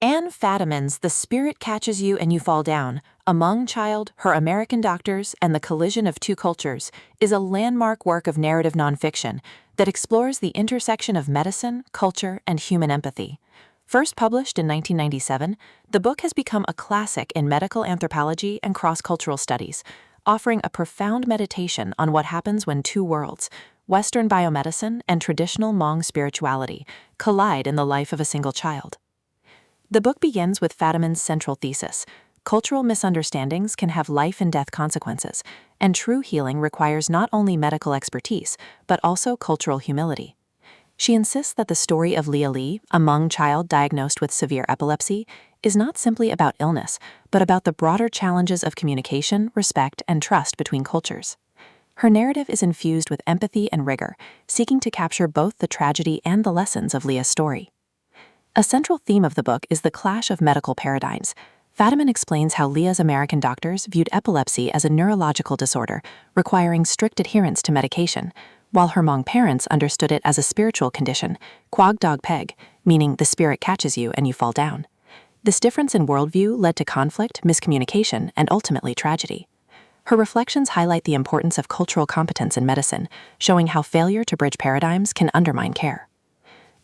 Anne Fadiman's The Spirit Catches You and You Fall Down, A Hmong Child, Her American Doctors, and the Collision of Two Cultures is a landmark work of narrative nonfiction that explores the intersection of medicine, culture, and human empathy. First published in 1997, the book has become a classic in medical anthropology and cross-cultural studies, offering a profound meditation on what happens when two worlds, Western biomedicine and traditional Hmong spirituality, collide in the life of a single child. The book begins with Fadiman's central thesis: cultural misunderstandings can have life and death consequences, and true healing requires not only medical expertise, but also cultural humility. She insists that the story of Lia Lee, a Hmong child diagnosed with severe epilepsy, is not simply about illness, but about the broader challenges of communication, respect, and trust between cultures. Her narrative is infused with empathy and rigor, seeking to capture both the tragedy and the lessons of Lia's story. A central theme of the book is the clash of medical paradigms. Fadiman explains how Lia's American doctors viewed epilepsy as a neurological disorder requiring strict adherence to medication, while her Hmong parents understood it as a spiritual condition, quag dog peg, meaning the spirit catches you and you fall down. This difference in worldview led to conflict, miscommunication, and ultimately tragedy. Her reflections highlight the importance of cultural competence in medicine, showing how failure to bridge paradigms can undermine care.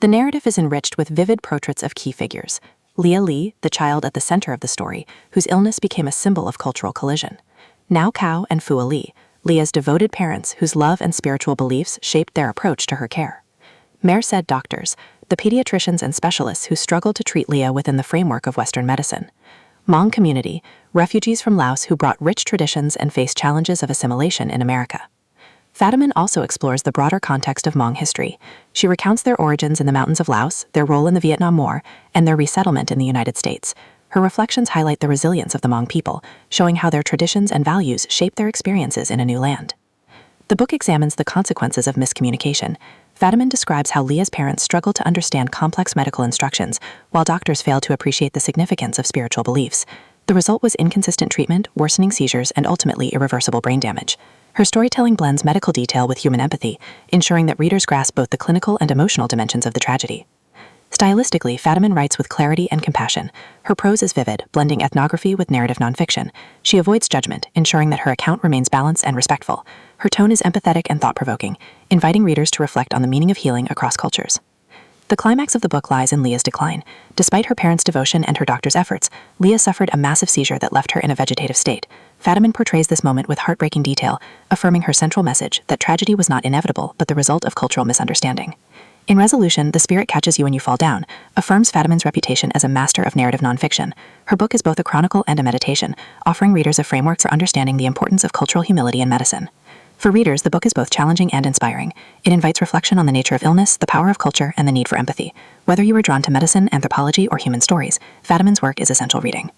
The narrative is enriched with vivid portraits of key figures: Lia Lee, the child at the center of the story, whose illness became a symbol of cultural collision; Nao Cao and Fua Lee, Lia's devoted parents whose love and spiritual beliefs shaped their approach to her care; Merced doctors, the pediatricians and specialists who struggled to treat Lia within the framework of Western medicine; Hmong community, refugees from Laos who brought rich traditions and faced challenges of assimilation in America. Fadiman also explores the broader context of Hmong history. She recounts their origins in the mountains of Laos, their role in the Vietnam War, and their resettlement in the United States. Her reflections highlight the resilience of the Hmong people, showing how their traditions and values shape their experiences in a new land. The book examines the consequences of miscommunication. Fadiman describes how Lia's parents struggled to understand complex medical instructions, while doctors failed to appreciate the significance of spiritual beliefs. The result was inconsistent treatment, worsening seizures, and ultimately irreversible brain damage. Her storytelling blends medical detail with human empathy, ensuring that readers grasp both the clinical and emotional dimensions of the tragedy. Stylistically, Fadiman writes with clarity and compassion. Her prose is vivid, blending ethnography with narrative nonfiction. She avoids judgment, ensuring that her account remains balanced and respectful. Her tone is empathetic and thought-provoking, inviting readers to reflect on the meaning of healing across cultures. The climax of the book lies in Lia's decline. Despite her parents' devotion and her doctor's efforts, Lia suffered a massive seizure that left her in a vegetative state. Fadiman portrays this moment with heartbreaking detail, affirming her central message that tragedy was not inevitable but the result of cultural misunderstanding. In resolution, The Spirit Catches You and You Fall Down affirms Fadiman's reputation as a master of narrative nonfiction. Her book is both a chronicle and a meditation, offering readers a framework for understanding the importance of cultural humility in medicine. For readers, the book is both challenging and inspiring. It invites reflection on the nature of illness, the power of culture, and the need for empathy. Whether you are drawn to medicine, anthropology, or human stories, Fadiman's work is essential reading.